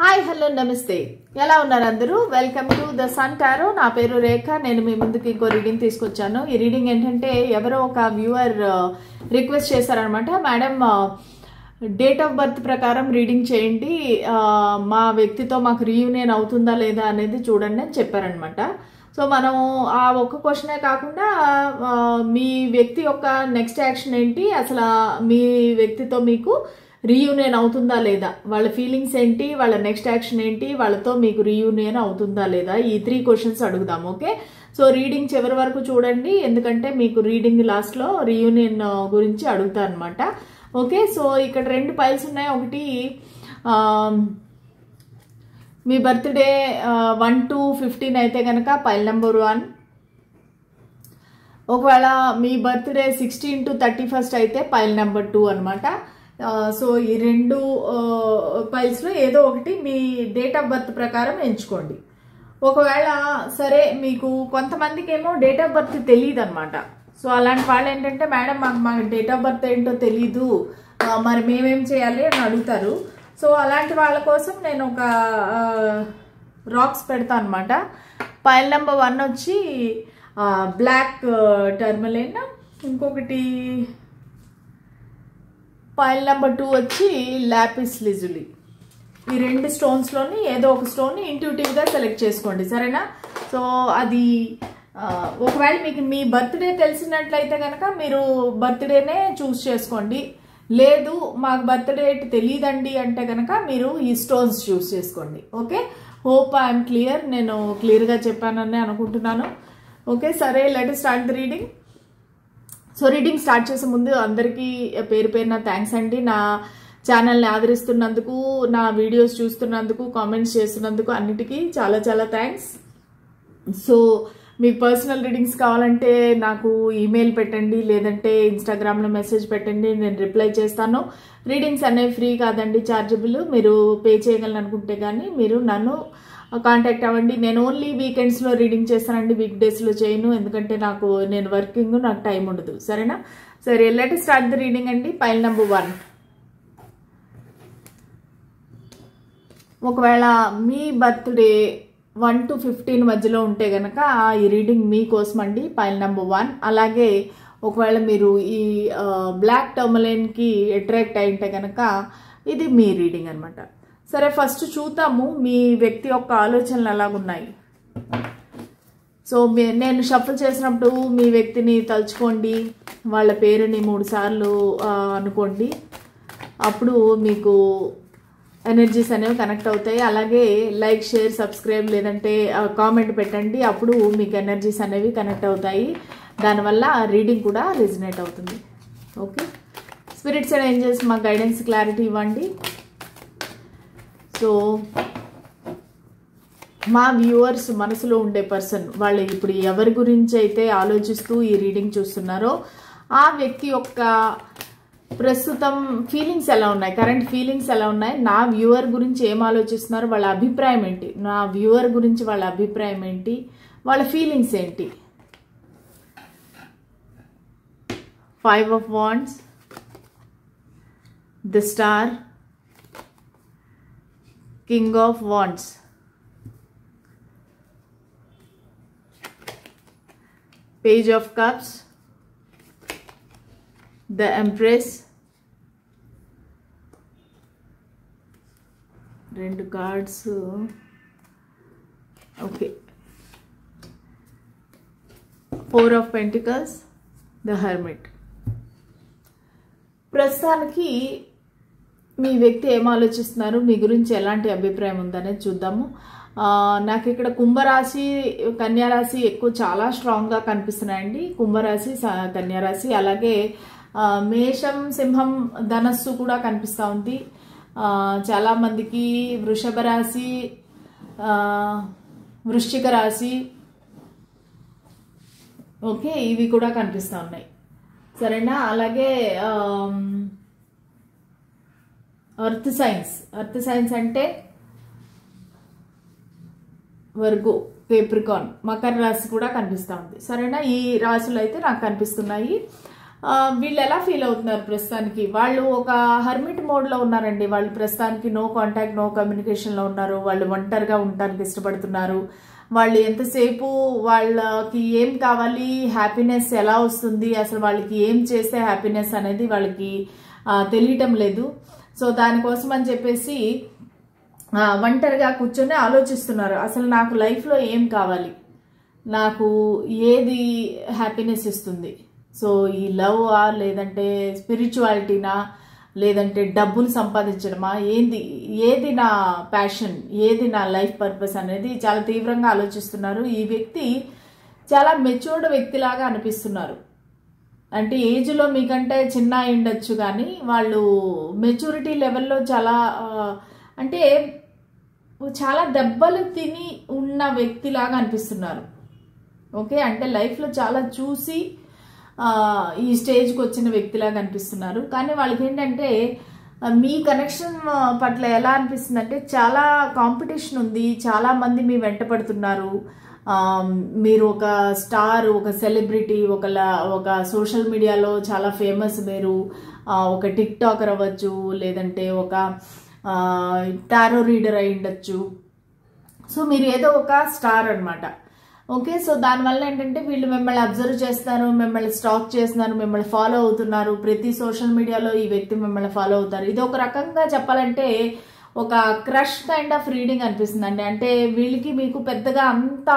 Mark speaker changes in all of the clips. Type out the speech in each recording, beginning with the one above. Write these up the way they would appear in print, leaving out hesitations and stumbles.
Speaker 1: Hi hello నమస్తే ఎలా ఉన్నారు అందరూ welcome to the sun tarot నా పేరు రేఖ నేను మీ ముందుకి ఇంకో రీడింగ్ తీసుకొచ్చాను ఈ రీడింగ్ ఏంటంటే ఎవరో ఒక వ్యూవర్ రిక్వెస్ట్ చేశారనమాట మేడం డేట్ ఆఫ్ బర్త్ ప్రకారం రీడింగ్ చేయండి మా వ్యక్తితో మాకు రీయూనియన్ అవుతుందా లేదా అనేది చూడండి అని చెప్పారనమాట సో మనం ఆ ఒక్క క్వశ్చనే కాకుండా మీ వ్యక్తి యొక్క నెక్స్ట్ యాక్షన్ ఏంటి అసలు మీ వ్యక్తితో మీకు రీయూనియన్ అవుతుందా లేదా వాళ్ళ ఫీలింగ్స్ ఏంటి వాళ్ళ నెక్స్ట్ యాక్షన్ ఏంటి వాళ్ళతో మీకు రీయూనియన్ అవుతుందా లేదా ఈ 3 క్వశ్చన్స్ అడుగుదాం ఓకే సో రీడింగ్ చివరి వరకు చూడండి ఎందుకంటే మీకు రీడింగ్ లాస్ట్లో రీయూనియన్ గురించి అడుగుతా అనమాట ఓకే సో ఇక్కడ 2 పైల్స్ ఉన్నాయి ఒకటి మీ బర్త్డే 1 to 15 అయితే కనుక పైల్ నెంబర్ 1 ఒకవేళ మీ బర్త్డే 16 to 31 అయితే పైల్ నెంబర్ 2 అనమాట సో ఈ 2 పైల్స్లో ఏదో ఒకటి మీ డేట్ ఆఫ్ బర్త్ ప్రకారం ఎంచుకోండి ఒకవేళ సరే మీకు కొంతమందికి ఏమో డేట్ ఆఫ్ బర్త్ తెలియదు అనమాట సో అలాంటి వాళ్ళు ఏంటంటే మేడం మాకు డేట్ ఆఫ్ బర్త్ ఏంటో తెలీదు మరి మేమేం చేయాలి అని అడుగుతారు సో అలాంటి వాళ్ళ కోసం నేను ఒక రాక్స్ పెడతాను అనమాట పైల్ నెంబర్ 1 వచ్చి బ్లాక్ టర్మలైన్ ఇంకొకటి పైల్ నెంబర్ 2 వచ్చి లాపిస్ లిజులి ఈ 2 స్టోన్స్లోని ఏదో ఒక స్టోన్ని ఇంట్యూటివ్గా సెలెక్ట్ చేసుకోండి సరేనా సో అది ఒకవేళ మీకు మీ బర్త్డే తెలిసినట్లయితే కనుక మీరు బర్త్డేనే చూస్ చేసుకోండి లేదు మాకు బర్త్డే తెలియదండి అంటే కనుక మీరు ఈ స్టోన్స్ చూస్ చేసుకోండి ఓకే హోప్ ఐఎమ్ క్లియర్ నేను క్లియర్గా చెప్పానని అనుకుంటున్నాను ఓకే సరే let start the reading so reading start చేసే ముందు అందరికీ పేరు పేరున థ్యాంక్స్ అండి నా ఛానల్ని ఆదరిస్తున్నందుకు నా వీడియోస్ చూస్తున్నందుకు కామెంట్స్ చేస్తున్నందుకు అన్నిటికీ చాలా చాలా థ్యాంక్స్ సో మీకు పర్సనల్ రీడింగ్స్ కావాలంటే నాకు ఈమెయిల్ పెట్టండి లేదంటే ఇన్స్టాగ్రామ్లో మెసేజ్ పెట్టండి నేను రిప్లై చేస్తాను రీడింగ్స్ అనేవి ఫ్రీ కాదండి ఛార్జబుల్ మీరు పే చేయగలను అనుకుంటే కానీ మీరు నన్ను కాంటాక్ట్ అవ్వండి నేను ఓన్లీ వీకెండ్స్లో రీడింగ్ చేస్తానండి వీక్ డేస్లో చేయను ఎందుకంటే నేను వర్కింగ్ నాకు టైం ఉండదు సరేనా సరే లెట్ స్టార్ట్ ది రీడింగ్ అండి పైల్ నెంబర్ 1 ఒకవేళ మీ బర్త్డే 1 to 15 మధ్యలో ఉంటే కనుక ఈ రీడింగ్ మీకోసం అండి పైల్ నెంబర్ 1 అలాగే ఒకవేళ మీరు ఈ బ్లాక్ టర్మలైన్కి అట్రాక్ట్ అయింటే కనుక ఇది మీ రీడింగ్ అనమాట సరే ఫస్ట్ చూద్దాము మీ వ్యక్తి యొక్క ఆలోచనలు ఎలాగున్నాయి సో నేను షఫల్ చేసినప్పుడు మీ వ్యక్తిని తలుచుకోండి వాళ్ళ పేరుని 3 సార్లు అనుకోండి అప్పుడు మీకు ఎనర్జీస్ అనేవి కనెక్ట్ అవుతాయి అలాగే లైక్ షేర్ సబ్స్క్రైబ్ లేదంటే కామెంట్ పెట్టండి అప్పుడు మీకు ఎనర్జీస్ అనేవి కనెక్ట్ అవుతాయి దానివల్ల రీడింగ్ కూడా రెజినేట్ అవుతుంది ఓకే స్పిరిట్స్ అండ్ ఏంజెల్స్ మా గైడెన్స్ క్లారిటీ ఇవ్వండి సో మా వ్యూవర్స్ మనసులో ఉండే పర్సన్ వాళ్ళు ఇప్పుడు ఎవరి గురించి అయితే ఆలోచిస్తూ ఈ రీడింగ్ చూస్తున్నారో ఆ వ్యక్తి యొక్క ప్రస్తుతం ఫీలింగ్స్ ఎలా ఉన్నాయి కరెంట్ ఫీలింగ్స్ ఎలా ఉన్నాయి నా వ్యూవర్ గురించి ఏం ఆలోచిస్తున్నారు వాళ్ళ అభిప్రాయం ఏంటి నా వ్యూవర్ గురించి వాళ్ళ అభిప్రాయం ఏంటి వాళ్ళ ఫీలింగ్స్ ఏంటి 5 of Wands the Star King of Wands Page of Cups the Empress 2 cards okay 4 of Pentacles the Hermit ప్రస్తుతానికి మీ వ్యక్తి ఏం ఆలోచిస్తున్నారు మీ గురించి ఎలాంటి అభిప్రాయం ఉందనేది చూద్దాము నాకు ఇక్కడ కుంభరాశి కన్యారాశి ఎక్కువ చాలా స్ట్రాంగ్గా కనిపిస్తున్నాయండి కుంభరాశి కన్యారాశి అలాగే మేషం సింహం ధనస్సు కూడా కనిపిస్తూ ఉంది చాలామందికి వృషభ రాశి వృశ్చిక రాశి ఓకే ఇవి కూడా కనిపిస్తూ ఉన్నాయి సరేనా అలాగే ఎర్త్ సైన్స్ అంటే వర్గో కేప్రికాన్ మకర రాశి కూడా కనిపిస్తూ ఉంది సరేనా ఈ రాశులు అయితే నాకు కనిపిస్తున్నాయి వీళ్ళు ఎలా ఫీల్ అవుతున్నారు ప్రస్తుతానికి? వాళ్ళు ఒక హర్మిట్ మోడ్లో ఉన్నారండి. వాళ్ళు ప్రస్తుతానికి నో కాంటాక్ట్, నో కమ్యూనికేషన్లో ఉన్నారు. వాళ్ళు ఒంటరిగా ఉండటానికి ఇష్టపడుతున్నారు. వాళ్ళు ఎంతసేపు వాళ్ళకి ఏం కావాలి, హ్యాపీనెస్ ఎలా వస్తుంది, అసలు వాళ్ళకి ఏం చేస్తే హ్యాపీనెస్ అనేది వాళ్ళకి తెలియటం లేదు. సో దానికోసం అని చెప్పేసి ఒంటరిగా కూర్చొని ఆలోచిస్తున్నారు. అసలు నాకు లైఫ్లో ఏం కావాలి, నాకు ఏది హ్యాపీనెస్ ఇస్తుంది. సో ఈ లవ్ లేదంటే స్పిరిచువాలిటీనా, లేదంటే డబ్బులు సంపాదించడమా, ఏది నా ప్యాషన్, ఏది నా లైఫ్ పర్పస్ అనేది చాలా తీవ్రంగా ఆలోచిస్తున్నారు. ఈ వ్యక్తి చాలా మెచ్యూర్డ్ వ్యక్తిలాగా అనిపిస్తున్నారు. అంటే ఏజ్లో మీకంటే చిన్న ఉండొచ్చు, కానీ వాళ్ళు మెచ్యూరిటీ లెవెల్లో చాలా అంటే చాలా దెబ్బలు తిని ఉన్న వ్యక్తిలాగా అనిపిస్తున్నారు. ఓకే, అంటే లైఫ్లో చాలా చూసి ఈ స్టేజ్కి వచ్చిన వ్యక్తిలాగా అనిపిస్తున్నారు. కానీ వాళ్ళకి ఏంటంటే మీ కనెక్షన్ పట్ల ఎలా అనిపిస్తుంది అంటే చాలా కాంపిటీషన్ ఉంది, చాలా మంది మీ వెంట పడుతున్నారు. మీరు ఒక స్టార్, ఒక సెలబ్రిటీ, ఒక సోషల్ మీడియాలో చాలా ఫేమస్. మీరు ఒక టిక్ టాకర్ అవ్వచ్చు, లేదంటే ఒక టారో రీడర్ అయి ఉండొచ్చు. సో మీరు ఏదో ఒక స్టార్ అనమాట. ఓకే, సో దానివల్ల ఏంటంటే వీళ్ళు మిమ్మల్ని అబ్జర్వ్ చేస్తారు, మిమ్మల్ని స్టాక్ చేస్తున్నారు, మిమ్మల్ని ఫాలో అవుతున్నారు. ప్రతి సోషల్ మీడియాలో ఈ వ్యక్తి మిమ్మల్ని ఫాలో అవుతారు. ఇది ఒక రకంగా చెప్పాలంటే ఒక క్రష్ కైండ్ ఆఫ్ రీడింగ్ అనిపిస్తుంది. అంటే వీళ్ళకి మీకు పెద్దగా అంత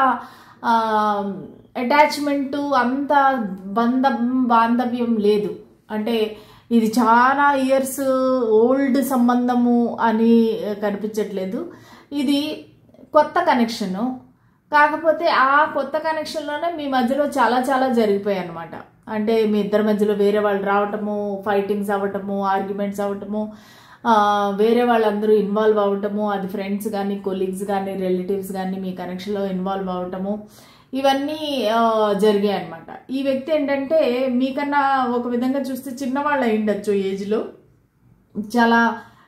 Speaker 1: అటాచ్మెంటు, అంత బాంధవ్యం లేదు. అంటే ఇది చాలా ఇయర్స్ ఓల్డ్ సంబంధము అని కనిపించట్లేదు. ఇది కొత్త కనెక్షను. కాకపోతే ఆ కొత్త కనెక్షన్లోనే మీ మధ్యలో చాలా చాలా జరిగిపోయాయి అనమాట. అంటే మీ ఇద్దరి మధ్యలో వేరే వాళ్ళు రావటము, ఫైటింగ్స్ అవ్వటము, ఆర్గ్యుమెంట్స్ అవ్వటము, వేరే వాళ్ళందరూ ఇన్వాల్వ్ అవ్వటము, అది ఫ్రెండ్స్ కానీ, కొలీగ్స్ కానీ, రిలేటివ్స్ కానీ మీ కనెక్షన్లో ఇన్వాల్వ్ అవ్వటము, ఇవన్నీ జరిగాయి అనమాట. ఈ వ్యక్తి ఏంటంటే మీకన్నా ఒక విధంగా చూస్తే చిన్నవాళ్ళు అయి ఉండొచ్చు ఏజ్లో. చాలా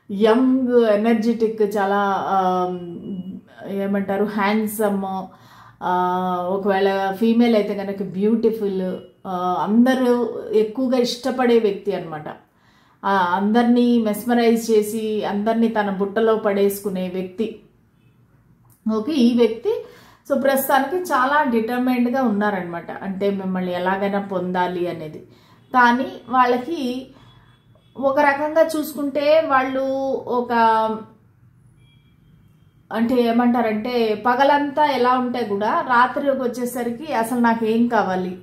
Speaker 1: యంగ్, ఎనర్జెటిక్, చాలా ఏమంటారు హ్యాండ్సమ్, ఒకవేళ ఫీమేల్ అయితే కనుక బ్యూటిఫుల్, అందరూ ఎక్కువగా ఇష్టపడే వ్యక్తి అనమాట. అందరినీ మెస్మరైజ్ చేసి అందరినీ తన బుట్టలో పడేసుకునే వ్యక్తి. ఓకే, ఈ వ్యక్తి సో ప్రస్తుతానికి చాలా డిటర్మైన్డ్గా ఉన్నారనమాట. అంటే మిమ్మల్ని ఎలాగైనా పొందాలి అనేది. కానీ వాళ్ళకి ఒక రకంగా చూసుకుంటే వాళ్ళు ఒక అంటే ఏమంటారంటే పగలంతా ఎలా ఉంటే కూడా రాత్రికి వచ్చేసరికి అసలు నాకేం కావాలి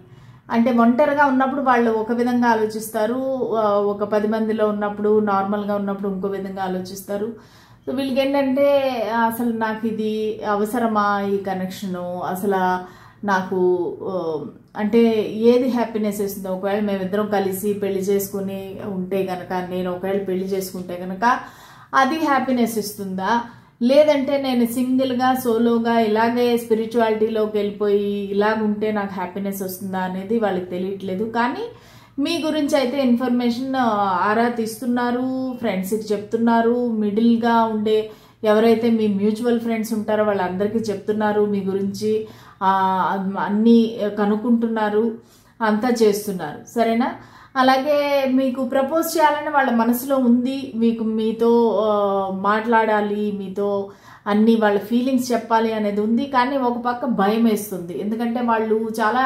Speaker 1: అంటే ఒంటరిగా ఉన్నప్పుడు వాళ్ళు ఒక విధంగా ఆలోచిస్తారు, ఒక 10 మందిలో ఉన్నప్పుడు నార్మల్గా ఉన్నప్పుడు ఇంకో విధంగా ఆలోచిస్తారు. సో వీళ్ళకి ఏంటంటే అసలు నాకు ఇది అవసరమా, ఈ కనెక్షను, అసలు నాకు అంటే ఏది హ్యాపీనెస్ ఇస్తుందో. ఒకవేళ మేమిద్దరం కలిసి పెళ్లి చేసుకుని ఉంటే కనుక, నేను ఒకవేళ పెళ్లి చేసుకుంటే కనుక అది హ్యాపీనెస్ ఇస్తుందా, లేదంటే నేను సింగిల్గా సోలోగా ఇలాగే స్పిరిచువాలిటీలోకి వెళ్ళిపోయి ఇలాగుంటే నాకు హ్యాపీనెస్ వస్తుందా అనేది వాళ్ళకి తెలియట్లేదు. కానీ మీ గురించి అయితే ఇన్ఫర్మేషన్ ఆరా తీస్తున్నారు, ఫ్రెండ్స్కి చెప్తున్నారు, మిడిల్గా ఉండే ఎవరైతే మీ మ్యూచువల్ ఫ్రెండ్స్ ఉంటారో వాళ్ళందరికీ చెప్తున్నారు, మీ గురించి అన్నీ కనుక్కుంటున్నారు, అంతా చేస్తున్నారు. సరేనా? అలాగే మీకు ప్రపోజ్ చేయాలని వాళ్ళ మనసులో ఉంది, మీతో మాట్లాడాలి, మీతో అన్ని వాళ్ళ ఫీలింగ్స్ చెప్పాలి అనేది ఉంది. కానీ ఒక పక్క భయం వేస్తుంది. ఎందుకంటే వాళ్ళు చాలా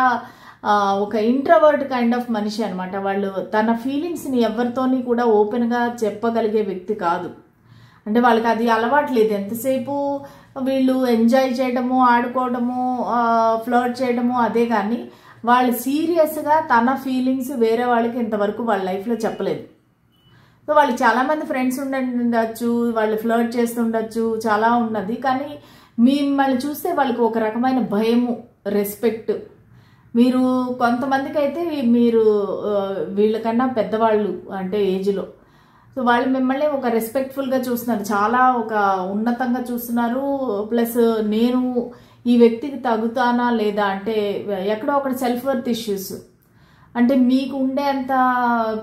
Speaker 1: ఒక ఇంట్రోవర్ట్ కైండ్ ఆఫ్ మనిషి అనమాట. వాళ్ళు తన ఫీలింగ్స్ని ఎవరితోని కూడా ఓపెన్గా చెప్పగలిగే వ్యక్తి కాదు. అంటే వాళ్ళకి అది అలవాట్లేదు. ఎంతసేపు వీళ్ళు ఎంజాయ్ చేయడము, ఆడుకోవడము, ఫ్లర్ట్ చేయడము అదే. కానీ వాళ్ళు సీరియస్గా తన ఫీలింగ్స్ వేరే వాళ్ళకి ఇంతవరకు వాళ్ళ లైఫ్లో చెప్పలేదు. సో వాళ్ళు చాలామంది ఫ్రెండ్స్ ఉండొచ్చు, వాళ్ళు ఫ్లర్ట్ చేస్తుండొచ్చు, చాలా ఉన్నది. కానీ మిమ్మల్ని చూస్తే వాళ్ళకి ఒక రకమైన భయము, రెస్పెక్ట్. మీరు కొంతమందికి అయితే మీరు వీళ్ళకన్నా పెద్దవాళ్ళు అంటే ఏజ్లో, సో వాళ్ళు మిమ్మల్ని ఒక రెస్పెక్ట్ఫుల్గా చూస్తున్నారు, చాలా ఒక ఉన్నతంగా చూస్తున్నారు. ప్లస్ నేను ఈ వ్యక్తికి తగుతానా లేదా అంటే ఎక్కడో ఒకటి సెల్ఫ్ వర్త్ ఇష్యూస్. అంటే మీకు ఉండేంత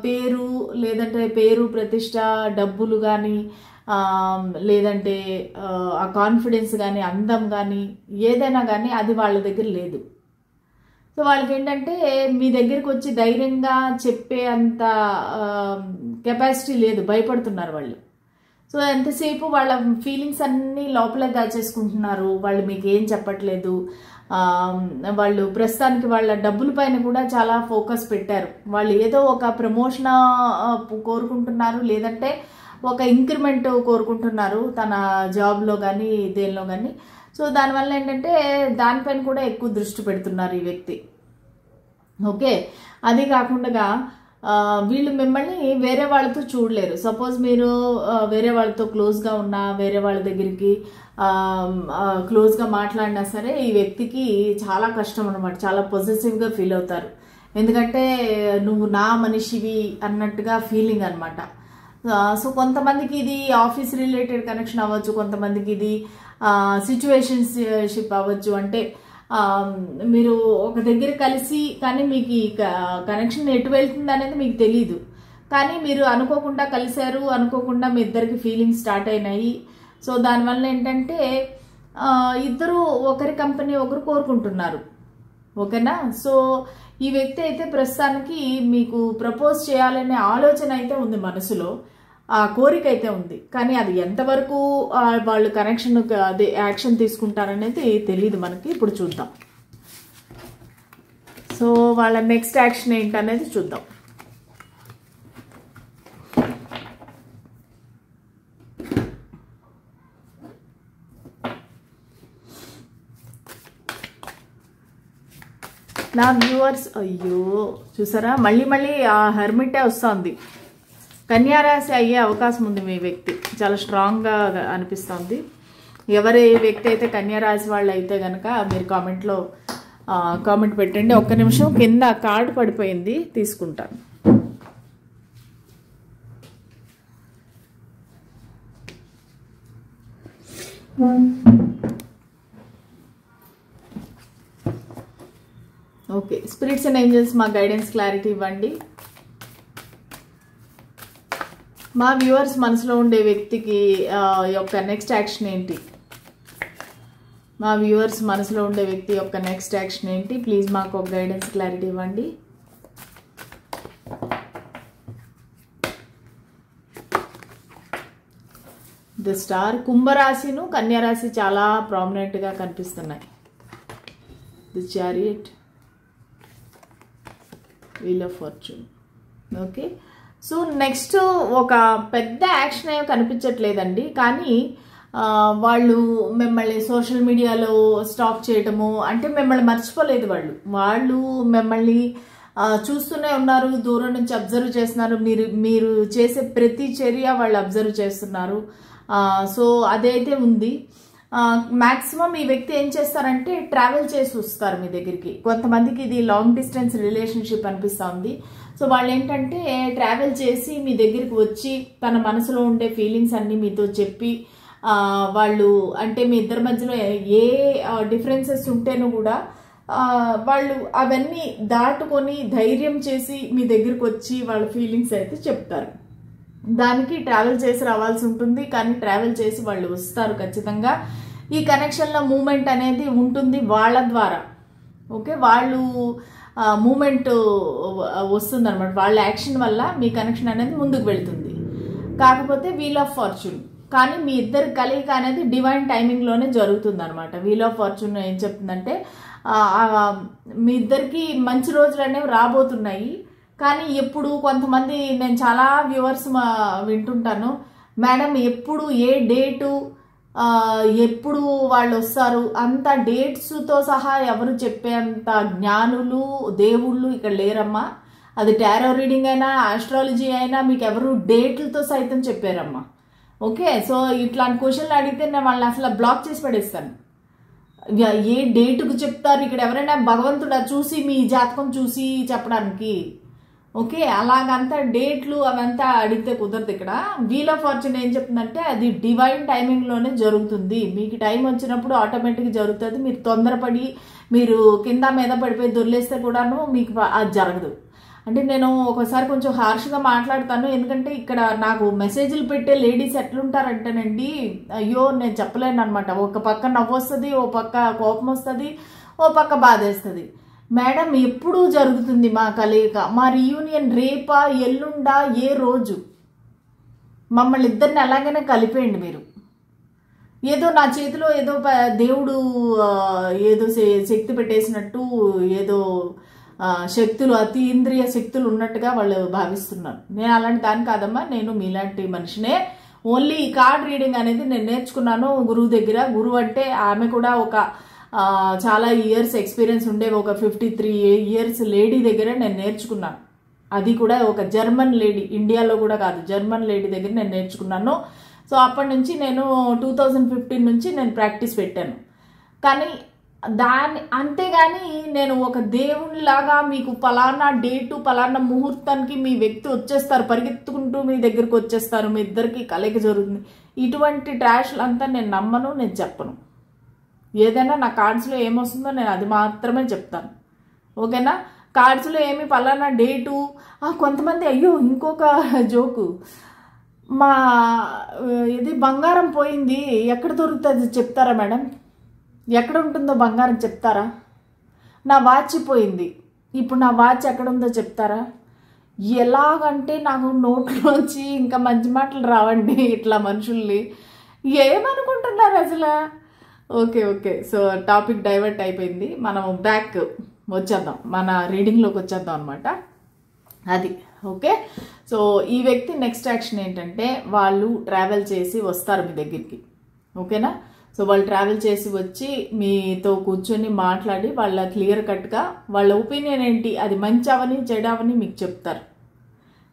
Speaker 1: పేరు, లేదంటే పేరు ప్రతిష్ట, డబ్బులు కానీ, లేదంటే ఆ కాన్ఫిడెన్స్ కానీ, అందం కానీ, ఏదైనా కానీ అది వాళ్ళ దగ్గర లేదు. సో వాళ్ళకి ఏంటంటే మీ దగ్గరికి వచ్చి ధైర్యంగా చెప్పే అంత కెపాసిటీ లేదు, భయపడుతున్నారు వాళ్ళు. సో ఎంతసేపు వాళ్ళ ఫీలింగ్స్ అన్నీ లోపలే దాచేసుకుంటున్నారు, వాళ్ళు మీకు ఏం చెప్పట్లేదు. వాళ్ళు ప్రస్తుతానికి వాళ్ళ డబ్బుల పైన కూడా చాలా ఫోకస్ పెట్టారు. వాళ్ళు ఏదో ఒక ప్రమోషన్ కోరుకుంటున్నారు, లేదంటే ఒక ఇంక్రిమెంట్ కోరుకుంటున్నారు తన జాబ్లో కానీ దేనిలో కానీ. సో దానివల్ల ఏంటంటే దానిపైన కూడా ఎక్కువ దృష్టి పెడుతున్నారు ఈ వ్యక్తి. ఓకే, అది కాకుండా వీళ్ళు మిమ్మల్ని వేరే వాళ్ళతో చూడలేరు. సపోజ్ మీరు వేరే వాళ్ళతో క్లోజ్గా ఉన్నా, వేరే వాళ్ళ దగ్గరికి క్లోజ్గా మాట్లాడినా సరే ఈ వ్యక్తికి చాలా కష్టం అనమాట. చాలా పొజెసివ్గా ఫీల్ అవుతారు. ఎందుకంటే నువ్వు నా మనిషివి అన్నట్టుగా ఫీలింగ్ అనమాట. సో కొంతమందికి ఇది ఆఫీస్ రిలేటెడ్ కనెక్షన్ అవ్వచ్చు, కొంతమందికి ఇది సిచ్యువేషన్షిప్ అవ్వచ్చు. అంటే మీరు ఒక దగ్గర కలిసి కానీ మీకు ఈ కనెక్షన్ ఎటు వెళ్తుంది అనేది మీకు తెలీదు, కానీ మీరు అనుకోకుండా కలిశారు, అనుకోకుండా మీ ఇద్దరికి ఫీలింగ్స్ స్టార్ట్ అయినాయి. సో దానివల్ల ఏంటంటే ఇద్దరు ఒకరి కంపెనీ ఒకరు కోరుకుంటున్నారు. ఓకేనా? సో ఈ వ్యక్తి అయితే ప్రస్తుతానికి మీకు ప్రపోజ్ చేయాలనే ఆలోచన అయితే ఉంది మనసులో, ఆ కోరిక అయితే ఉంది. కానీ అది ఎంతవరకు వాళ్ళు కనెక్షన్ అదే యాక్షన్ తీసుకుంటారనేది తెలియదు మనకి. ఇప్పుడు చూద్దాం. సో వాళ్ళ నెక్స్ట్ యాక్షన్ ఏంటనేది చూద్దాం. నా వ్యూవర్స్, అయ్యో చూసారా, మళ్ళీ మళ్ళీ ఆ హెర్మిటే వస్తుంది. కన్యారాశి అయ్యే అవకాశం ఉంది మీ వ్యక్తి, చాలా స్ట్రాంగ్గా అనిపిస్తుంది. ఎవరి వ్యక్తి అయితే కన్యారాశి వాళ్ళు అయితే కనుక మీరు కామెంట్లో కామెంట్ పెట్టండి. ఒక్క నిమిషం, కింద కార్డు పడిపోయింది, తీసుకుంటాను. ఓకే, స్పిరిట్స్ అండ్ ఏంజల్స్ మా గైడెన్స్ క్లారిటీ ఇవ్వండి. మా వ్యూవర్స్ మనసులో ఉండే వ్యక్తికి యొక్క నెక్స్ట్ యాక్షన్ ఏంటి? మా వ్యూవర్స్ మనసులో ఉండే వ్యక్తి యొక్క నెక్స్ట్ యాక్షన్ ఏంటి? ప్లీజ్ మాకు ఒక గైడెన్స్ క్లారిటీ ఇవ్వండి. The star. కుంభరాశిను కన్యారాశి చాలా ప్రామినెంట్గా కనిపిస్తున్నాయి. The chariot, wheel of fortune. Okay, so next ఒక పెద్ద యాక్షన్ ఏమో కనిపించట్లేదండి, కానీ వాళ్ళు మిమ్మల్ని సోషల్ మీడియాలో స్టాక్ చేయటము, అంటే మిమ్మల్ని మర్చిపోలేదు. వాళ్ళు మిమ్మల్ని చూస్తూనే ఉన్నారు, దూరం నుంచి అబ్జర్వ్ చేస్తున్నారు. మీరు చేసే ప్రతి చర్య వాళ్ళు అబ్జర్వ్ చేస్తున్నారు. సో అదైతే ఉంది. మ్యాక్సిమం ఈ వ్యక్తి ఏం చేస్తారంటే ట్రావెల్ చేసి వస్తారు మీ దగ్గరికి. కొంతమందికి ఇది లాంగ్ డిస్టెన్స్ రిలేషన్షిప్ అనిపిస్తుంది. సో వాళ్ళు ఏంటంటే ట్రావెల్ చేసి మీ దగ్గరికి వచ్చి తన మనసులో ఉండే ఫీలింగ్స్ అన్నీ మీతో చెప్పి, వాళ్ళు అంటే మీ ఇద్దరి మధ్యలో ఏ డిఫరెన్సెస్ ఉంటేనూ కూడా వాళ్ళు అవన్నీ దాటుకొని ధైర్యం చేసి మీ దగ్గరికి వచ్చి వాళ్ళ ఫీలింగ్స్ అయితే చెప్తారు. దానికి ట్రావెల్ చేసి రావాల్సి ఉంటుంది, కానీ ట్రావెల్ చేసి వాళ్ళు వస్తారు ఖచ్చితంగా. ఈ కనెక్షన్లో మూమెంట్ అనేది ఉంటుంది వాళ్ళ ద్వారా. ఓకే, వాళ్ళు మూమెంట్ వస్తుంది అనమాట. వాళ్ళ యాక్షన్ వల్ల మీ కనెక్షన్ అనేది ముందుకు వెళ్తుంది. కాకపోతే వీల్ ఆఫ్ ఫార్చ్యూన్, కానీ మీ ఇద్దరి కలయిక అనేది డివైన్ టైమింగ్లోనే జరుగుతుంది అనమాట. వీల్ ఆఫ్ ఫార్చ్యూన్ ఏం చెప్తుందంటే మీ ఇద్దరికి మంచి రోజులు అనేవి రాబోతున్నాయి. కానీ ఎప్పుడు కొంతమంది, నేను చాలా వ్యూవర్స్ వింటుంటాను, మేడం ఎప్పుడు ఏ డేటు ఎప్పుడు వాళ్ళు వస్తారు, అంత డేట్స్తో సహా ఎవరు చెప్పేంత జ్ఞానులు దేవుళ్ళు ఇక్కడ లేరమ్మా. అది టారో రీడింగ్ అయినా ఆస్ట్రాలజీ అయినా మీకు ఎవరు డేట్లతో సైతం చెప్పారమ్మా. ఓకే, సో ఇట్లాంటి క్వశ్చన్లు అడిగితే నేను వాళ్ళని అసలు బ్లాక్ చేసి పడేస్తాను. ఏ డేటుకు చెప్తారు ఇక్కడ? ఎవరైనా భగవంతుడా చూసి మీ జాతకం చూసి చెప్పడానికి? ఓకే, అలాగంతా డేట్లు అవంతా అడిగితే కుదరదు. ఇక్కడ వీల్ ఆఫ్ ఫార్చ్యూన్ ఏం చెప్తుందంటే అది డివైన్ టైమింగ్లోనే జరుగుతుంది. మీకు టైం వచ్చినప్పుడు ఆటోమేటిక్గా జరుగుతుంది. మీరు తొందరపడి మీరు కింద మీద పడిపోయి దొర్లేస్తే కూడాను మీకు అది జరగదు. అంటే నేను ఒకసారి కొంచెం హార్ష్గా మాట్లాడతాను, ఎందుకంటే ఇక్కడ నాకు మెసేజ్లు పెట్టే లేడీస్ ఎట్లుంటారంటేనండి, అయ్యో నేను చెప్పలేను అనమాట. ఒక పక్క నవ్వు వస్తుంది, ఓ పక్క కోపం వస్తుంది, ఓ పక్క బాధేస్తుంది. మేడం ఎప్పుడు జరుగుతుంది మా కలయిక, మా రీయూనియన్ రేపా ఎల్లుండా ఏ రోజు? మమ్మల్ని ఇద్దరిని అలాగనే కలిపేయండి మీరు. ఏదో నా చేతిలో ఏదో దేవుడు ఏదో శక్తి పెట్టేసినట్టు, ఏదో శక్తులు అతీంద్రియ శక్తులు ఉన్నట్టుగా వాళ్ళు భావిస్తున్నారు. నేను అలాంటి దాని కాదమ్మా, నేను మీలాంటి మనిషినే. ఓన్లీ ఈ కార్డ్ రీడింగ్ అనేది నేను నేర్చుకున్నాను గురువు దగ్గర. గురువు అంటే ఆమె కూడా ఒక చాలా ఇయర్స్ ఎక్స్పీరియన్స్ ఉండే ఒక 53 years లేడీ దగ్గర నేను నేర్చుకున్నాను. అది కూడా ఒక జర్మన్ లేడీ, ఇండియాలో కూడా కాదు, జర్మన్ లేడీ దగ్గర నేను నేర్చుకున్నాను. సో అప్పటి నుంచి నేను 2015 నుంచి నేను ప్రాక్టీస్ పెట్టాను. కానీ అంతేగాని నేను ఒక దేవునిలాగా మీకు పలానా డేటు పలానా ముహూర్తానికి మీ వ్యక్తి వచ్చేస్తారు, పరిగెత్తుకుంటూ మీ దగ్గరకు వచ్చేస్తారు, మీ ఇద్దరికి కలయిక జరుగుతుంది, ఇటువంటి ట్రాష్లు అంతా నేను నమ్మను, నేను చెప్పను. ఏదైనా నా కార్డ్స్లో ఏమొస్తుందో నేను అది మాత్రమే చెప్తాను. ఓకేనా? కార్డ్స్లో ఏమి పలానా డేటు, కొంతమంది అయ్యో ఇంకొక జోకు, మా ఇది బంగారం పోయింది ఎక్కడ దొరుకుతుంది చెప్తారా మేడం? ఎక్కడ ఉంటుందో బంగారం చెప్తారా? నా వాచ్ పోయింది, ఇప్పుడు నా వాచ్ ఎక్కడ ఉందో చెప్తారా? ఎలాగంటే నాకు నోట్లోంచి ఇంకా మంచి మాటలు రావండి ఇట్లా మనుషుల్ని. ఏమనుకుంటున్నారు అసలు? ఓకే. సో టాపిక్ డైవర్ట్ అయిపోయింది, మనం బ్యాక్ వచ్చేద్దాం, మన రీడింగ్లోకి వచ్చేద్దాం అనమాట. అది ఓకే. సో ఈ వ్యక్తి నెక్స్ట్ యాక్షన్ ఏంటంటే వాళ్ళు ట్రావెల్ చేసి వస్తారు మీ దగ్గరికి. ఓకేనా? సో వాళ్ళు ట్రావెల్ చేసి వచ్చి మీతో కూర్చొని మాట్లాడి వాళ్ళ క్లియర్ కట్గా వాళ్ళ ఒపీనియన్ ఏంటి, అది మంచి అవని చెడవని మీకు చెప్తారు.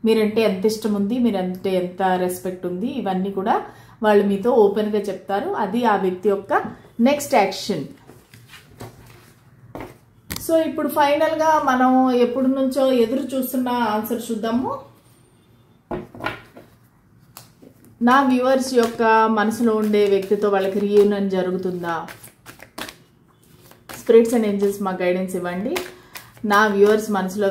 Speaker 1: మీరంటే ఎంత ఇష్టం ఉంది, మీరంటే ఎంత రెస్పెక్ట్ ఉంది, ఇవన్నీ కూడా వాళ్ళు మీతో ఓపెన్గా చెప్తారు. అది ఆ వ్యక్తి యొక్క నెక్స్ట్ యాక్షన్. సో ఇప్పుడు ఫైనల్గా మనం ఎప్పటి నుంచో ఎదురు చూస్తున్న ఆన్సర్ చూద్దాము. నా వ్యూవర్స్ యొక్క మనసులో ఉండే వ్యక్తితో వాళ్ళకి రీయూనియన్ జరుగుతుందా? స్పిరిట్స్ అండ్ ఏంజల్స్ మాకు గైడెన్స్ ఇవ్వండి. నా వ్యూవర్స్ మనసులో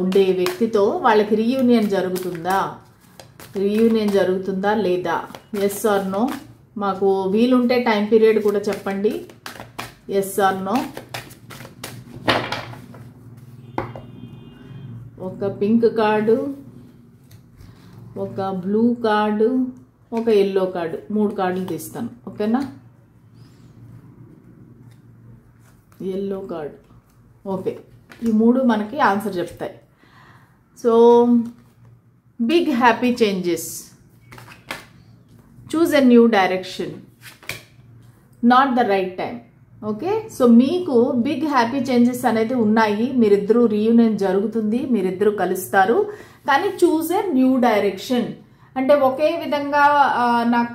Speaker 1: ఉండే వ్యక్తితో వాళ్ళకి రీయూనియన్ జరుగుతుందా? రీయూనియన్ జరుగుతుందా లేదా? Yes or no. మాకు వీలుంటే టైం పీరియడ్ కూడా చెప్పండి. Yes or no. ఒక పింక్ కార్డు, ఒక బ్లూ కార్డు, ఒక ఎల్లో కార్డు, 3 కార్డులు తీస్తాను. ఓకేనా? Yellow card. ఓకే, ఈ 3 మనకి ఆన్సర్ చెప్తాయి. So big happy changes, choose a new direction, not the right time. Okay, so మీకు బిగ్ హ్యాపీ చేంజెస్ అనేది ఉన్నాయి. మీరిద్దరూ రీయూనియన్ జరుగుతుంది, మీరిద్దరూ కలుస్తారు. కానీ చూజ్ ఎ న్యూ డైరెక్షన్ అంటే ఒకే విధంగా నాకు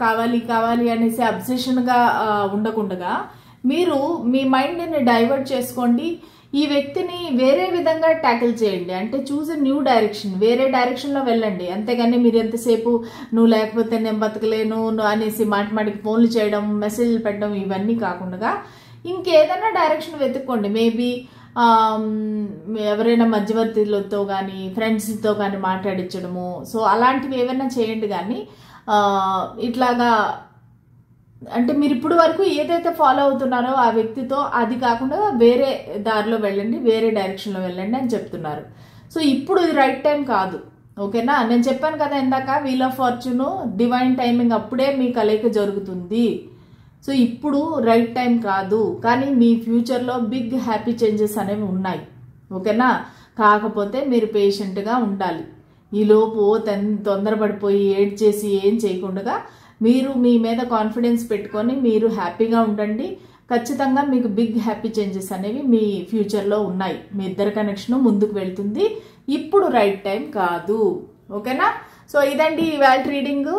Speaker 1: కావాలి అనేసి అబ్సెషన్గా ఉండకుండా మీరు మీ మైండ్ని డైవర్ట్ చేసుకోండి. ఈ వ్యక్తిని వేరే విధంగా ట్యాకిల్ చేయండి. అంటే చూజ్ ఎ న్యూ డైరెక్షన్, వేరే డైరెక్షన్లో వెళ్ళండి. అంతేగాని మీరు ఎంతసేపు నువ్వు లేకపోతే నేను బతకలేను అనేసి మాటికి ఫోన్లు చేయడం, మెసేజ్లు పెట్టడం, ఇవన్నీ కాకుండా ఇంకేదైనా డైరెక్షన్ వెతుక్కోండి. మేబీ ఎవరైనా మధ్యవర్తులతో కానీ ఫ్రెండ్స్తో కానీ మాట్లాడించడము, సో అలాంటివి ఏమైనా చేయండి. కానీ ఇట్లాగా అంటే మీరు ఇప్పుడు వరకు ఏదైతే ఫాలో అవుతున్నారో ఆ వ్యక్తితో అది కాకుండా వేరే దారిలో వెళ్ళండి, వేరే డైరెక్షన్లో వెళ్ళండి అని చెప్తున్నారు. సో ఇప్పుడు ఇది రైట్ టైం కాదు. ఓకేనా? నేను చెప్పాను కదా ఇందాక, wheel of fortune divine timing అప్పుడే మీ కలయిక జరుగుతుంది. సో ఇప్పుడు రైట్ టైం కాదు. కానీ మీ ఫ్యూచర్లో బిగ్ హ్యాపీ చేంజెస్ అనేవి ఉన్నాయి. ఓకేనా? కాకపోతే మీరు పేషెంట్గా ఉండాలి. ఈలోపు తొందరపడిపోయి ఏడ్ చేసి ఏం చేయకుండా మీరు మీ మీద కాన్ఫిడెన్స్ పెట్టుకొని మీరు హ్యాపీగా ఉండండి. ఖచ్చితంగా మీకు బిగ్ హ్యాపీ చేంజెస్ అనేవి మీ ఫ్యూచర్లో ఉన్నాయి. మీ ఇద్దరి కనెక్షన్ ముందుకు వెళ్తుంది. ఇప్పుడు రైట్ టైం కాదు. ఓకేనా? సో ఇదండి ఇవాళ రీడింగ్.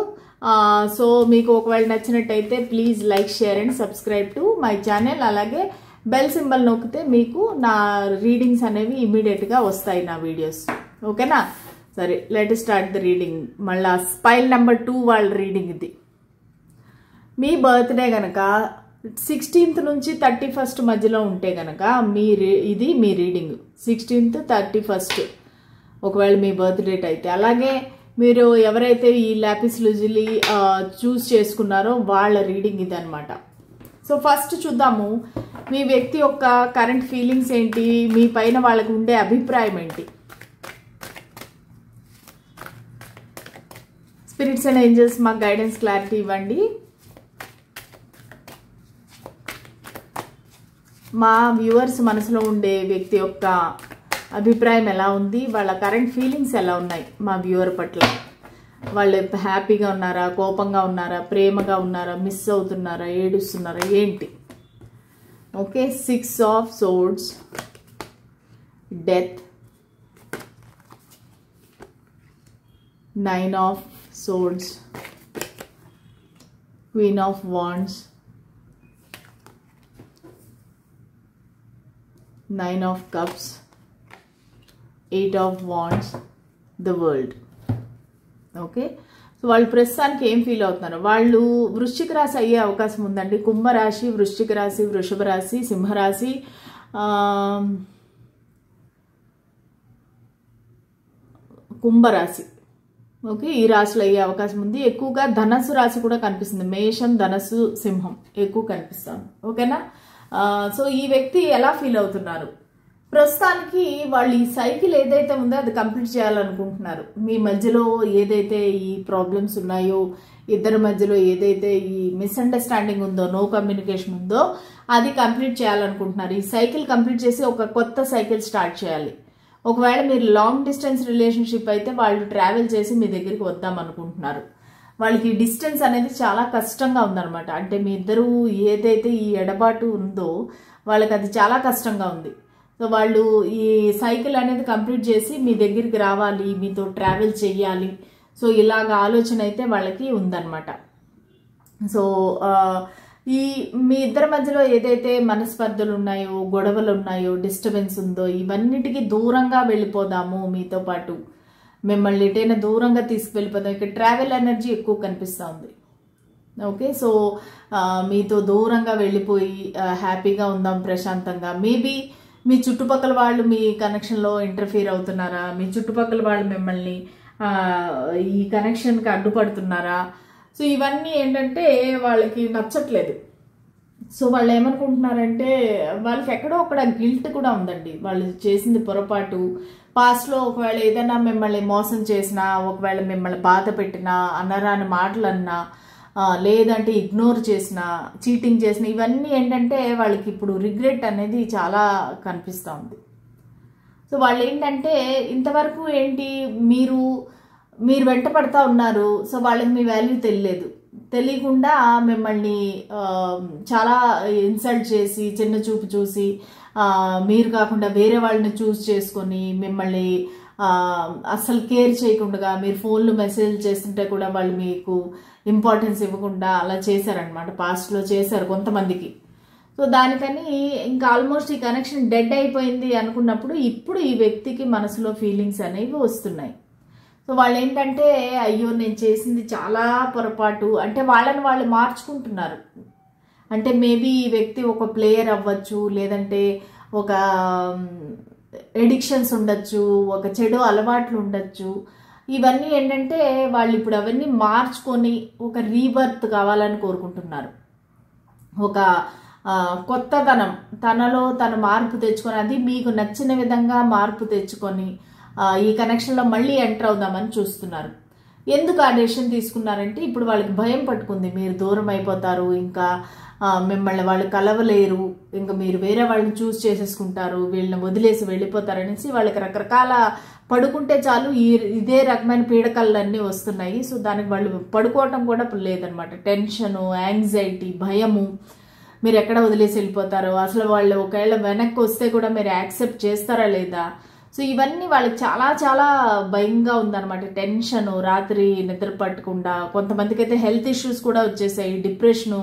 Speaker 1: సో మీకు ఒకవేళ నచ్చినట్టయితే please like, share and subscribe to my channel. అలాగే బెల్ సింబల్ నొక్కితే మీకు నా రీడింగ్స్ అనేవి ఇమీడియట్గా వస్తాయి, నా వీడియోస్. ఓకేనా? సరే, లెట్ స్టార్ట్ ద రీడింగ్. మళ్ళా స్పైల్ నెంబర్ 2 వాళ్ళ రీడింగ్ ఇది. మీ బర్త్డే కనుక 16th నుంచి 31st మధ్యలో ఉంటే కనుక ఇది మీ రీడింగ్. 16th, 31st ఒకవేళ మీ బర్త్ డేట్ అయితే. అలాగే మీరు ఎవరైతే ఈ లాపిస్ లజులి చూస్ చేసుకున్నారో వాళ్ళ రీడింగ్ ఇది అనమాట. సో ఫస్ట్ చూద్దాము మీ వ్యక్తి యొక్క కరెంట్ ఫీలింగ్స్ ఏంటి, మీ పైన వాళ్ళకు ఉండే అభిప్రాయం ఏంటి. స్పిరిట్స్ అండ్ ఏంజల్స్ మాకు గైడెన్స్ క్లారిటీ ఇవ్వండి. మా వ్యూవర్స్ మనసులో ఉండే వ్యక్తి యొక్క అభిప్రాయం ఎలా ఉంది, వాళ్ళ కరెంట్ ఫీలింగ్స్ ఎలా ఉన్నాయి మా వ్యూవర్ పట్ల. వాళ్ళు హ్యాపీగా ఉన్నారా, కోపంగా ఉన్నారా, ప్రేమగా ఉన్నారా, మిస్ అవుతున్నారా, ఏడుస్తున్నారా, ఏంటి. Okay, 6 of Swords, Death, 9 of Swords, Queen of Wands, 9 of Cups, 8 of Wands, the World. Okay, so వాళ్ళు ప్రస్తుతానికి ఏం ఫీల్ అవుతున్నారు, వాళ్ళు వృశ్చిక రాశి అయ్యే అవకాశం ఉందండి. కుంభరాశి, వృశ్చిక రాశి, వృషభ రాశి, సింహరాశి, కుంభరాశి. ఓకే, ఈ రాశిలో అయ్యే అవకాశం ఉంది. ఎక్కువగా ధనస్సు రాశి కూడా కనిపిస్తుంది. మేషం, ధనస్సు, సింహం ఎక్కువ కనిపిస్తాను. ఓకేనా. సో ఈ వ్యక్తి ఎలా ఫీల్ అవుతున్నారు, ప్రస్తుతానికి వాళ్ళు ఈ సైకిల్ ఏదైతే ఉందో అది కంప్లీట్ చేయాలనుకుంటున్నారు. మీ మధ్యలో ఏదైతే ఈ ప్రాబ్లమ్స్ ఉన్నాయో, ఇద్దరి మధ్యలో ఏదైతే ఈ మిస్అండర్స్టాండింగ్ ఉందో, నో కమ్యూనికేషన్ ఉందో, అది కంప్లీట్ చేయాలనుకుంటున్నారు. ఈ సైకిల్ కంప్లీట్ చేసి ఒక కొత్త సైకిల్ స్టార్ట్ చేయాలి. ఒకవేళ మీరు లాంగ్ డిస్టెన్స్ రిలేషన్షిప్ అయితే వాళ్ళు ట్రావెల్ చేసి మీ దగ్గరికి వద్దాం అనుకుంటున్నారు. వాళ్ళకి డిస్టెన్స్ అనేది చాలా కష్టంగా ఉందన్నమాట. అంటే మీ ఇద్దరు ఏదైతే ఈ ఎడబాటు ఉందో వాళ్ళకి అది చాలా కష్టంగా ఉంది. సో వాళ్ళు ఈ సైకిల్ అనేది కంప్లీట్ చేసి మీ దగ్గరికి రావాలి, మీతో ట్రావెల్ చెయ్యాలి. సో ఇలాగ ఆలోచన అయితే వాళ్ళకి ఉందన్నమాట. సో ఈ మీ ఇద్దరి మధ్యలో ఏదైతే మనస్పర్ధలు ఉన్నాయో, గొడవలు ఉన్నాయో, డిస్టర్బెన్స్ ఉందో, ఇవన్నిటికీ దూరంగా వెళ్ళిపోదాము. మీతో పాటు మిమ్మల్ని ఎటైనా దూరంగా తీసుకువెళ్ళిపోదాం. ఇక్కడ ట్రావెల్ ఎనర్జీ ఎక్కువ కనిపిస్తూ ఉంది. ఓకే, సో మీతో దూరంగా వెళ్ళిపోయి హ్యాపీగా ఉందాం, ప్రశాంతంగా. మేబీ మీ చుట్టుపక్కల వాళ్ళు మీ కనెక్షన్లో ఇంటర్ఫీర్ అవుతున్నారా, మీ చుట్టుపక్కల వాళ్ళు మిమ్మల్ని ఈ కనెక్షన్కి అడ్డుపడుతున్నారా. సో ఇవన్నీ ఏంటంటే వాళ్ళకి నచ్చట్లేదు. సో వాళ్ళు ఏమనుకుంటున్నారంటే వాళ్ళకి ఎక్కడో అక్కడ గిల్ట్ కూడా ఉందండి. వాళ్ళు చేసింది పొరపాటు. పాస్ట్లో ఒకవేళ ఏదైనా మిమ్మల్ని మోసం చేసినా, ఒకవేళ మిమ్మల్ని బాధ పెట్టినా, అనరాని మాటలు అన్నా, లేదంటే ఇగ్నోర్ చేసిన, చీటింగ్ చేసిన, ఇవన్నీ ఏంటంటే వాళ్ళకి ఇప్పుడు రిగ్రెట్ అనేది చాలా కనిపిస్తూ ఉంది. సో వాళ్ళు ఏంటంటే ఇంతవరకు ఏంటి మీరు వెంట పడతా ఉన్నారు. సో వాళ్ళకి మీ వాల్యూ తెలియకుండా మిమ్మల్ని చాలా ఇన్సల్ట్ చేసి, చిన్న చూపు చూసి, మీరు కాకుండా వేరే వాళ్ళని చూస్ చేసుకొని మిమ్మల్ని అసలు కేర్ చేయకుండా, మీరు ఫోన్లో మెసేజ్ చేస్తుంటే కూడా వాళ్ళు మీకు ఇంపార్టెన్స్ ఇవ్వకుండా అలా చేశారనమాట. పాస్ట్లో చేశారు కొంతమందికి. సో దానికని ఇంకా ఆల్మోస్ట్ ఈ కనెక్షన్ డెడ్ అయిపోయింది అనుకున్నప్పుడు ఇప్పుడు ఈ వ్యక్తికి మనసులో ఫీలింగ్స్ అనేవి వస్తున్నాయి. సో వాళ్ళు ఏంటంటే అయ్యో నేను చేసింది చాలా పొరపాటు, అంటే వాళ్ళని వాళ్ళు మార్చుకుంటున్నారు. అంటే మేబీ ఈ వ్యక్తి ఒక ప్లేయర్ అవ్వచ్చు, లేదంటే ఒక ఎడిక్షన్స్ ఉండొచ్చు, ఒక చెడు అలవాట్లు ఉండొచ్చు. ఇవన్నీ ఏంటంటే వాళ్ళు ఇప్పుడు అవన్నీ మార్చుకొని ఒక రీబర్త్ కావాలని కోరుకుంటున్నారు. ఒక కొత్తదనం తనలో తన మార్పు తెచ్చుకొని, అది మీకు నచ్చిన విధంగా మార్పు తెచ్చుకొని ఈ కనెక్షన్లో మళ్ళీ ఎంటర్ అవుదామని చూస్తున్నారు. ఎందుకు ఆ డెసిషన్ తీసుకున్నారంటే ఇప్పుడు వాళ్ళకి భయం పట్టుకుంది, మీరు దూరం అయిపోతారు, ఇంకా మిమ్మల్ని వాళ్ళు కలవలేరు, ఇంకా మీరు వేరే వాళ్ళని చూస్ చేసేసుకుంటారు, వీళ్ళని వదిలేసి వెళ్ళిపోతారనేసి వాళ్ళకి రకరకాల పడుకుంటే చాలు ఇదే రకమైన పీడకలన్నీ వస్తున్నాయి. సో దానికి వాళ్ళు పడుకోవటం కూడా లేదనమాట. టెన్షను, యాంగ్జైటీ, భయము, మీరు ఎక్కడ వదిలేసి వెళ్ళిపోతారో, అసలు వాళ్ళు ఒకవేళ వెనక్కి వస్తే కూడా మీరు యాక్సెప్ట్ చేస్తారా లేదా. సో ఇవన్నీ వాళ్ళకి చాలా చాలా భయంగా ఉందన్నమాట. టెన్షను, రాత్రి నిద్ర పట్టకుండా, కొంతమందికి అయితే హెల్త్ ఇష్యూస్ కూడా వచ్చేసాయి, డిప్రెషను,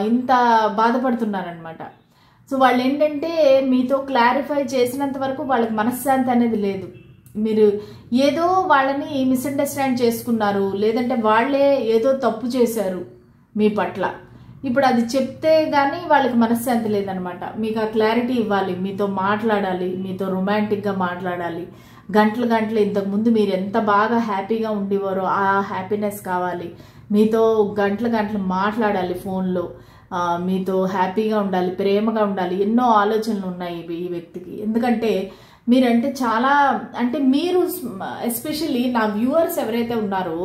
Speaker 1: ఇంత బాధపడుతున్నారనమాట. సో వాళ్ళు ఏంటంటే మీతో క్లారిఫై చేసినంత వరకు వాళ్ళకి మనశ్శాంతి అనేది లేదు. మీరు ఏదో వాళ్ళని మిస్అండర్స్టాండ్ చేసుకున్నారు, లేదంటే వాళ్ళే ఏదో తప్పు చేశారు మీ పట్ల. ఇప్పుడు అది చెప్తే కానీ వాళ్ళకి మనశ్శాంతి లేదనమాట. మీకు ఆ క్లారిటీ ఇవ్వాలి, మీతో మాట్లాడాలి, మీతో రొమాంటిక్గా మాట్లాడాలి. గంటలు ఇంతకుముందు మీరు ఎంత బాగా హ్యాపీగా ఉండేవారో ఆ హ్యాపీనెస్ కావాలి. మీతో గంటలు గంటలు మాట్లాడాలి ఫోన్లో, మీతో హ్యాపీగా ఉండాలి, ప్రేమగా ఉండాలి. ఎన్నో ఆలోచనలు ఉన్నాయి ఈ వ్యక్తికి. ఎందుకంటే మీరంటే చాలా, అంటే మీరు ఎస్పెషల్లీ నా వ్యూవర్స్ ఎవరైతే ఉన్నారో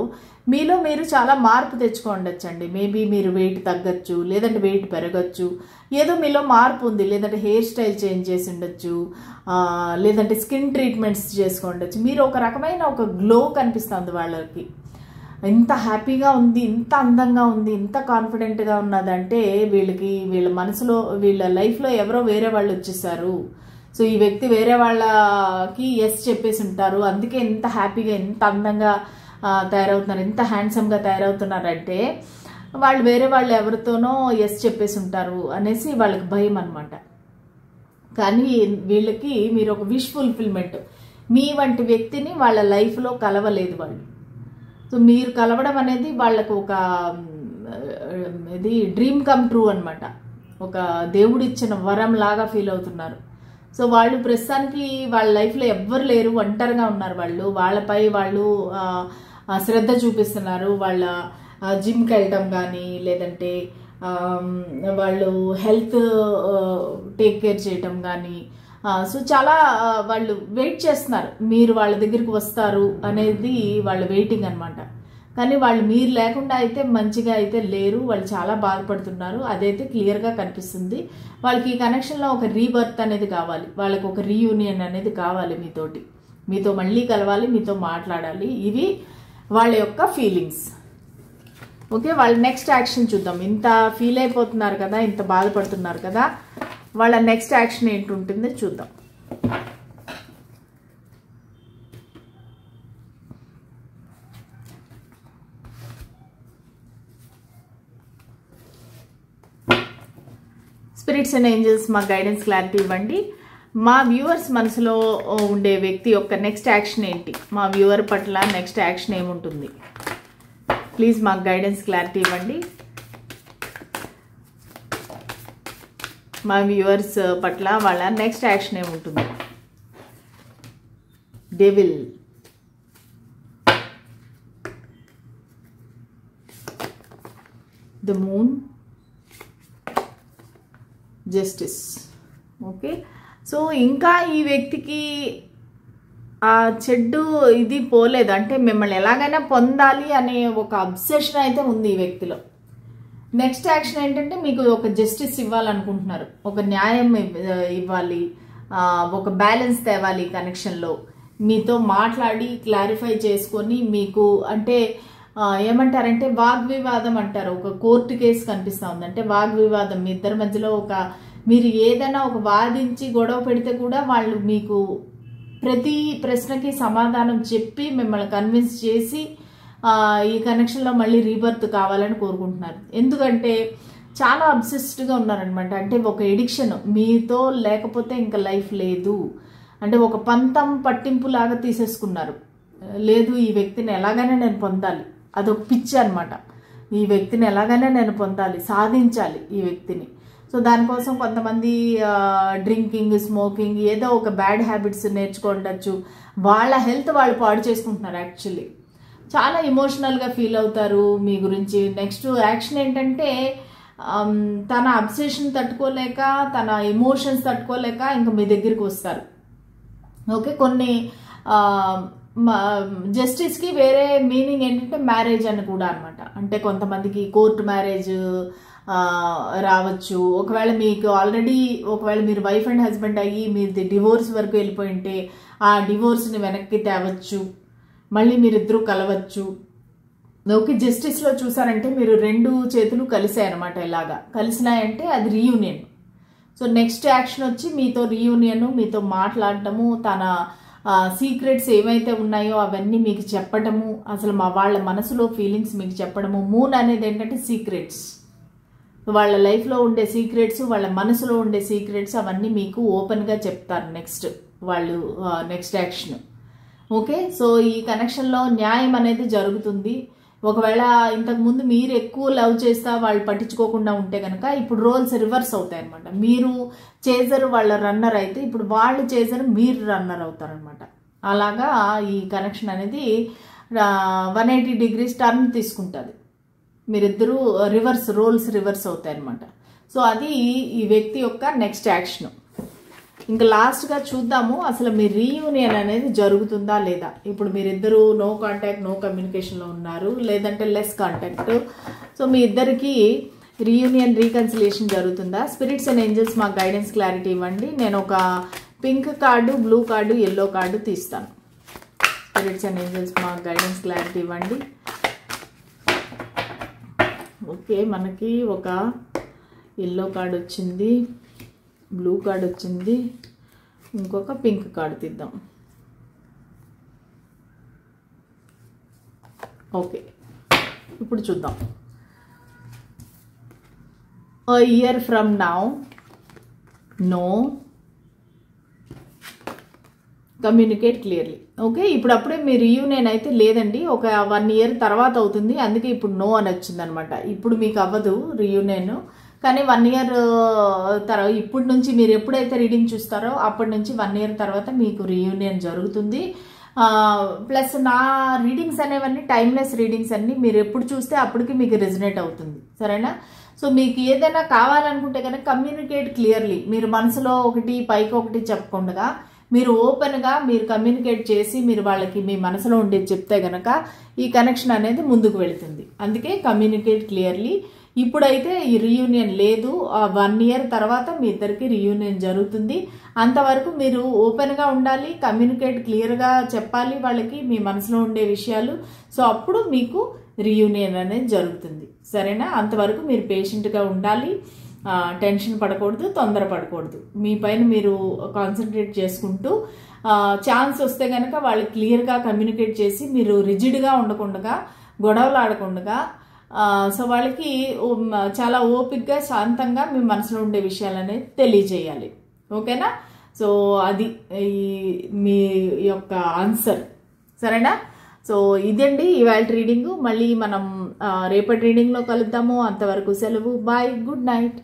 Speaker 1: మీలో మీరు చాలా మార్పు తెచ్చుకోండొచ్చండి. మేబీ మీరు వెయిట్ తగ్గచ్చు, లేదంటే వెయిట్ పెరగచ్చు, ఏదో మీలో మార్పు ఉంది, లేదంటే హెయిర్ స్టైల్ చేంజ్ చేసి ఉండొచ్చు, లేదంటే స్కిన్ ట్రీట్మెంట్స్ చేసుకోండొచ్చు. మీరు ఒక రకమైన ఒక గ్లో కనిపిస్తుంది వాళ్ళకి. ఇంత హ్యాపీగా ఉంది, ఇంత అందంగా ఉంది, ఇంత కాన్ఫిడెంట్గా ఉన్నదంటే వీళ్ళ మనసులో, వీళ్ళ లైఫ్లో ఎవరో వేరే వాళ్ళు వచ్చేసారు. సో ఈ వ్యక్తి వేరే వాళ్ళకి ఎస్ చెప్పేసి ఉంటారు, అందుకే ఇంత హ్యాపీగా, ఇంత అందంగా తయారవుతున్నారు, ఇంత హ్యాండ్సమ్గా తయారవుతున్నారంటే వాళ్ళు వేరే వాళ్ళు ఎవరితోనో ఎస్ చెప్పేసి ఉంటారు అనేసి వాళ్ళకి భయం అనమాట. కానీ వీళ్ళకి మీరు ఒక విష్ ఫుల్ఫిల్మెంట్, మీ వంటి వ్యక్తిని వాళ్ళ లైఫ్లో కలవలేదు వాళ్ళు. సో మీరు కలవడం అనేది వాళ్ళకు ఒక ఇది డ్రీమ్ కమ్ ట్రూ అనమాట. ఒక దేవుడిచ్చిన వరం లాగా ఫీల్ అవుతున్నారు. సో వాళ్ళు ప్రస్తుతానికి వాళ్ళ లైఫ్లో ఎవ్వరు లేరు, ఒంటరిగా ఉన్నారు వాళ్ళు. వాళ్ళపై వాళ్ళు శ్రద్ధ చూపిస్తున్నారు. వాళ్ళ జిమ్కి వెళ్ళటం కానీ, లేదంటే వాళ్ళు హెల్త్ టేక్ కేర్ చేయటం కానీ, సో చాలా వాళ్ళు వెయిట్ చేస్తున్నారు మీరు వాళ్ళ దగ్గరికి వస్తారు అనేది వాళ్ళ వెయిటింగ్ అనమాట. కానీ వాళ్ళు మీరు లేకుండా అయితే మంచిగా అయితే లేరు, వాళ్ళు చాలా బాధపడుతున్నారు. అదైతే క్లియర్గా కనిపిస్తుంది. వాళ్ళకి ఈ కనెక్షన్లో ఒక రీబర్త్ అనేది కావాలి, వాళ్ళకి ఒక రీయూనియన్ అనేది కావాలి, మీతో మళ్ళీ కలవాలి, మీతో మాట్లాడాలి. ఇవి వాళ్ళ యొక్క ఫీలింగ్స్. ఓకే, వాళ్ళ నెక్స్ట్ యాక్షన్ చూద్దాం. ఇంత ఫీల్ అయిపోతున్నారు కదా, ఇంత బాధపడుతున్నారు కదా, వాళ్ళ నెక్స్ట్ యాక్షన్ ఏంటి ఉంటుందో చూద్దాం. స్పిరిట్స్ అండ్ ఏంజల్స్ మాకు గైడెన్స్, క్లారిటీ ఇవ్వండి. మా వ్యూవర్స్ మనసులో ఉండే వ్యక్తి యొక్క నెక్స్ట్ యాక్షన్ ఏంటి, మా వ్యూవర్ పట్ల నెక్స్ట్ యాక్షన్ ఏముంటుంది, ప్లీజ్ మాకు గైడెన్స్, క్లారిటీ ఇవ్వండి. మా వ్యూవర్స్ పట్ల వాళ్ళ నెక్స్ట్ యాక్షన్ ఏముంటుంది. Devil, the moon, justice. Okay, so ఇంకా ఈ వ్యక్తికి ఆ చెడ్డు ఇది పోలేదు, అంటే మిమ్మల్ని ఎలాగైనా పొందాలి అనే ఒక అబ్సెషన్ అయితే ఉంది ఈ వ్యక్తిలో. నెక్స్ట్ యాక్షన్ ఏంటంటే మీకు ఒక జస్టిస్ ఇవ్వాలనుకుంటున్నారు, ఒక న్యాయం ఇవ్వాలి, ఒక బ్యాలెన్స్ తేవాలి కనెక్షన్లో. మీతో మాట్లాడి క్లారిఫై చేసుకొని మీకు అంటే ఏమంటారంటే వాగ్వివాదం అంటారు, ఒక కోర్టు కేసు కనిపిస్తూ ఉంది. అంటే వాగ్వివాదం మీ ఇద్దరి మధ్యలో మీరు ఏదైనా ఒక వాదించి గొడవ పెడితే కూడా వాళ్ళు మీకు ప్రతి ప్రశ్నకి సమాధానం చెప్పి మిమ్మల్ని కన్విన్స్ చేసి ఈ కనెక్షన్లో మళ్ళీ రీబర్త్ కావాలని కోరుకుంటున్నారు. ఎందుకంటే చాలా అబ్సెస్డ్గా ఉన్నారనమాట. అంటే ఒక ఎడిక్షన్, మీతో లేకపోతే ఇంకా లైఫ్ లేదు, అంటే ఒక పంతం పట్టింపు లాగా తీసేసుకున్నారు. లేదు, ఈ వ్యక్తిని ఎలాగైనా నేను పొందాలి, అదొక పిచ్చి అనమాట. ఈ వ్యక్తిని ఎలాగైనా నేను పొందాలి, సాధించాలి ఈ వ్యక్తిని. సో దానికోసం కొంతమంది డ్రింకింగ్, స్మోకింగ్, ఏదో ఒక బ్యాడ్ హ్యాబిట్స్ నేర్చుకోండొచ్చు. వాళ్ళ హెల్త్ వాళ్ళు పాడు చేసుకుంటున్నారు. యాక్చువల్లీ చాలా ఎమోషనల్గా ఫీల్ అవుతారు మీ గురించి. నెక్స్ట్ యాక్షన్ ఏంటంటే తన అబ్సెషన్ తట్టుకోలేక, తన ఎమోషన్స్ తట్టుకోలేక ఇంకా మీ దగ్గరికి వస్తారు. ఓకే, కొన్ని జస్టిస్కి వేరే మీనింగ్ ఏంటంటే మ్యారేజ్ అని కూడా అనమాట. అంటే కొంతమందికి కోర్టు మ్యారేజ్ రావచ్చు. ఒకవేళ మీకు ఆల్రెడీ మీరు వైఫ్ అండ్ హస్బెండ్ అయ్యి మీది డివోర్స్ వరకు వెళ్ళిపోయి ఉంటే ఆ డివోర్స్ని వెనక్కి తేవచ్చు, మళ్ళీ మీరిద్దరూ కలవచ్చు. ఓకే, జస్టిస్లో చూసారంటే మీరు రెండు చేతులు కలిసాయి అనమాట. ఇలాగా కలిసినాయంటే అది రీయూనియన్. సో నెక్స్ట్ యాక్షన్ వచ్చి మీతో రీయూనియన్, మీతో మాట్లాడటము, తన సీక్రెట్స్ ఏవైతే ఉన్నాయో అవన్నీ మీకు చెప్పడము, అసలు వాళ్ళ మనసులో ఫీలింగ్స్ మీకు చెప్పడము. మూన్ అనేది ఏంటంటే సీక్రెట్స్, వాళ్ళ లైఫ్లో ఉండే సీక్రెట్స్, వాళ్ళ మనసులో ఉండే సీక్రెట్స్ అవన్నీ మీకు ఓపెన్గా చెప్తారు వాళ్ళు నెక్స్ట్ యాక్షన్. ఓకే, సో ఈ కనెక్షన్లో న్యాయం అనేది జరుగుతుంది. ఒకవేళ ఇంతకుముందు మీరు ఎక్కువ లవ్ చేస్తా వాళ్ళు పట్టించుకోకుండా ఉంటే కనుక ఇప్పుడు రోల్స్ రివర్స్ అవుతాయి అనమాట. మీరు చేజర్, వాళ్ళ రన్నర్ అయితే ఇప్పుడు వాళ్ళు చేజర్, మీరు రన్నర్ అవుతారనమాట. అలాగా ఈ కనెక్షన్ అనేది 180 degrees టర్న్ తీసుకుంటుంది. మీరిద్దరూ రోల్స్ రివర్స్ అవుతాయి అనమాట. సో అది ఈ వ్యక్తి యొక్క నెక్స్ట్ యాక్షన్. ఇంకా లాస్ట్గా చూద్దాము అసలు మీ రీయూనియన్ అనేది జరుగుతుందా లేదా. ఇప్పుడు మీరిద్దరూ నో కాంటాక్ట్ నో కమ్యూనికేషన్లో ఉన్నారు, లేదంటే లెస్ కాంటాక్ట్. సో మీ ఇద్దరికి రీయూనియన్ రీకన్సిలియేషన్ జరుగుతుందా? స్పిరిట్స్ అండ్ ఏంజల్స్ మాకు గైడెన్స్ క్లారిటీ ఇవ్వండి. నేను ఒక pink card, blue card, yellow card తీస్తాను. స్పిరిట్స్ అండ్ ఏంజల్స్ మాకు గైడెన్స్ క్లారిటీ ఇవ్వండి. ఓకే, మనకి ఒక ఎల్లో కార్డు వచ్చింది, బ్లూ కార్డు వచ్చింది, ఇంకొక పింక్ కార్డు తీద్దాం. ఓకే, ఇప్పుడు చూద్దాం. A year from now, no, communicate clearly. Okay, ఇప్పుడు అప్పుడే మీ రీయూనియన్ అయితే లేదండి, ఒక 1 year తర్వాత అవుతుంది, అందుకే ఇప్పుడు నో అని వచ్చింది అనమాట. ఇప్పుడు మీకు అవ్వదు రీయూనియన్, కానీ 1 year తర్వాత ఇప్పటి నుంచి మీరు ఎప్పుడైతే రీడింగ్ చూస్తారో అప్పటి నుంచి 1 year తర్వాత మీకు రీయూనియన్ జరుగుతుంది. ప్లస్ నా రీడింగ్స్ అనేవన్నీ టైమ్లెస్ రీడింగ్స్ అన్ని, మీరు ఎప్పుడు చూస్తే అప్పటికి మీకు రెజనేట్ అవుతుంది, సరేనా? సో మీకు ఏదైనా కావాలనుకుంటే కనుక కమ్యూనికేట్ క్లియర్లీ. మీరు మనసులో ఒకటి పైకి ఒకటి చెప్పకుండా మీరు ఓపెన్గా మీరు కమ్యూనికేట్ చేసి మీరు వాళ్ళకి మీ మనసులో ఉండేది చెప్తే కనుక ఈ కనెక్షన్ అనేది ముందుకు వెళుతుంది. అందుకే కమ్యూనికేట్ క్లియర్లీ. ఇప్పుడైతే ఈ రీయూనియన్ లేదు, 1 year తర్వాత మీ ఇద్దరికి రీయూనియన్ జరుగుతుంది. అంతవరకు మీరు ఓపెన్గా ఉండాలి, కమ్యూనికేట్ క్లియర్గా చెప్పాలి వాళ్ళకి మీ మనసులో ఉండే విషయాలు. సో అప్పుడు మీకు రీయూనియన్ అనేది జరుగుతుంది, సరేనా? అంతవరకు మీరు పేషెంట్గా ఉండాలి, టెన్షన్ పడకూడదు, తొందర పడకూడదు. మీ పైన మీరు కాన్సన్ట్రేట్ చేసుకుంటూ ఛాన్స్ వస్తే కనుక వాళ్ళు క్లియర్గా కమ్యూనికేట్ చేసి మీరు రిజిడ్గా ఉండకుండా గొడవలు ఆడకుండా సో వాళ్ళకి చాలా ఓపిక్గా శాంతంగా మీ మనసులో ఉండే విషయాలు అనేది తెలియజేయాలి, ఓకేనా? సో అది మీ యొక్క ఆన్సర్, సరేనా? సో ఇదండి ఇవాళ రీడింగు. మళ్ళీ మనం రేపటి రీడింగ్లో కలుద్దాము. అంతవరకు సెలవు, బాయ్, గుడ్ నైట్.